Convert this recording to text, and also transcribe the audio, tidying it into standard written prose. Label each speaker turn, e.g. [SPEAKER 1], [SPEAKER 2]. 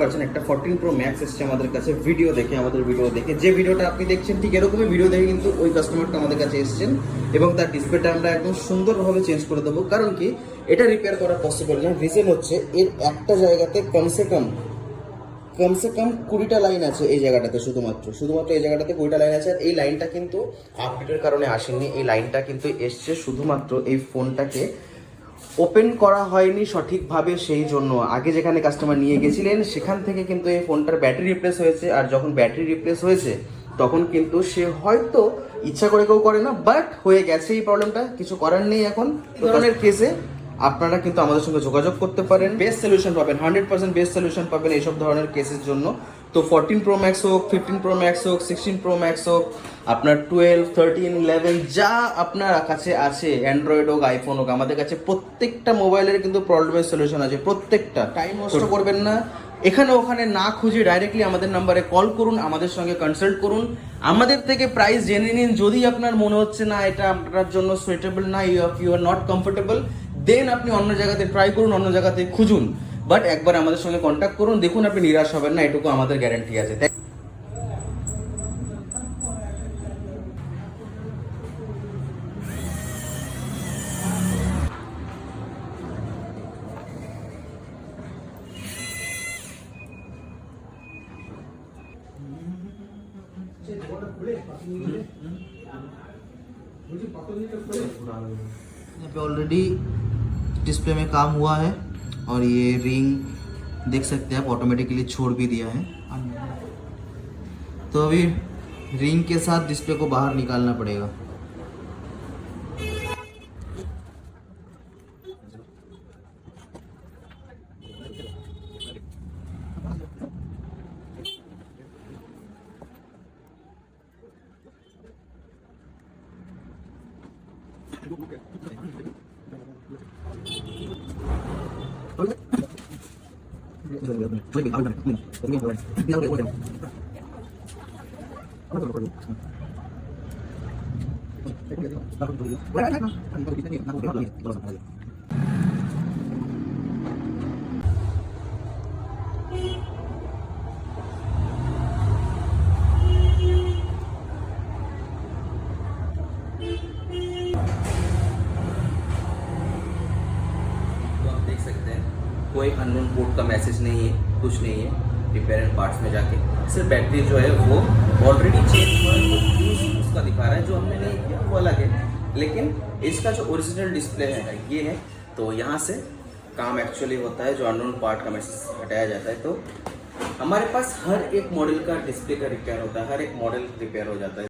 [SPEAKER 1] পাচ্ছেন একটা 14 pro max এসছে আমাদের কাছে ভিডিও দেখে যে ভিডিওটা আপনি দেখছেন ঠিক এরকমই ভিডিও দেখে কিন্তু ওই কাস্টমারটা আমাদের কাছে এসেছেন এবং তার ডিসপ্লেটা আমরা একদম সুন্দরভাবে চেঞ্জ করে দেবো। কারণ কি এটা রিপেয়ার করা পসিবল না, রিজন হচ্ছে এর একটা জায়গাতে কমসে কম 20টা লাইন আছে। এই জায়গাটাতে শুধুমাত্র এই জায়গাটাতে 20টা লাইন আছে। আর এই লাইনটা কিন্তু আপডেটের কারণে আসেনি, এই লাইনটা কিন্তু এসছে শুধুমাত্র এই ফোনটাকে ওপেন করা হয়নি সঠিকভাবে, সেই জন্য আগে যেখানে কাস্টমার নিয়ে গেছিলেন সেখান থেকে কিন্তু এই ফোনটার ব্যাটারি রিপ্লেস হয়েছে। আর যখন ব্যাটারি রিপ্লেস হয়েছে তখন কিন্তু সে হয়তো ইচ্ছা করে কেউ করে না, বাট হয়ে গেছে এই প্রবলেমটা, কিছু করার নেই। এখন এই ধরনের কেসে আপনারা কিন্তু আমাদের সঙ্গে যোগাযোগ করতে পারেন, বেস্ট সলিউশন পাবেন, 100% বেস্ট সলিউশন পাবেন এইসব ধরনের কেসের জন্য। তো 14 প্রো ম্যাক্স হোক, 15 প্রো ম্যাক্স হোক, 16 প্রো ম্যাক্স হোক, আপনার 12, 13, 11 যা আপনার কাছে আছে, অ্যান্ড্রয়েড হোক আইফোন হোক, আমাদের কাছে প্রত্যেকটা মোবাইলের কিন্তু প্রবলেমের সলিউশন আছে। প্রত্যেকটা টাইম নষ্ট করবেন না, এখানে ওখানে না খুঁজে ডাইরেক্টলি আমাদের নাম্বারে কল করুন, আমাদের সঙ্গে কনসাল্ট করুন, আমাদের থেকে প্রাইস জেনে নিন। যদি আপনার মনে হচ্ছে না এটা আপনার জন্য সুইটেবল না, ইউ আর নট কমফোর্টেবল, দেন আপনি অন্য জায়গাতে ট্রাই করুন, অন্য জায়গাতে খুঁজুন, বাট একবার আমাদের সঙ্গে কন্ট্যাক্ট করুন, দেখুন আপনি নিরাশ হবেন না, এটুকু আমাদের গ্যারান্টি আছে।
[SPEAKER 2] यहाँ पे ऑलरेडी डिस्प्ले में काम हुआ है और ये रिंग देख सकते हैं आप ऑटोमेटिकली छोड़ भी दिया है। तो अभी रिंग के साथ डिस्प्ले को बाहर निकालना पड़ेगा।
[SPEAKER 1] देख सकते हैं कोई अननोन पोर्ट का मैसेज नहीं है, कुछ नहीं है। रिपेयर एंड पार्ट्स में जाके सिर्फ बैटरी जो है वो ऑलरेडी चेंज हुआ है, तो फ्यूज उसका दिखा रहा है, जो हमने नहीं किया वो अलग है। लेकिन इसका जो ओरिजिनल डिस्प्ले है ये है, तो यहाँ से काम एक्चुअली होता है, जो अननोन पार्ट का मैसेज हटाया जाता है। तो हमारे पास हर एक मॉडल का डिस्प्ले का रिपेयर होता है, हर एक मॉडल रिपेयर हो जाता है।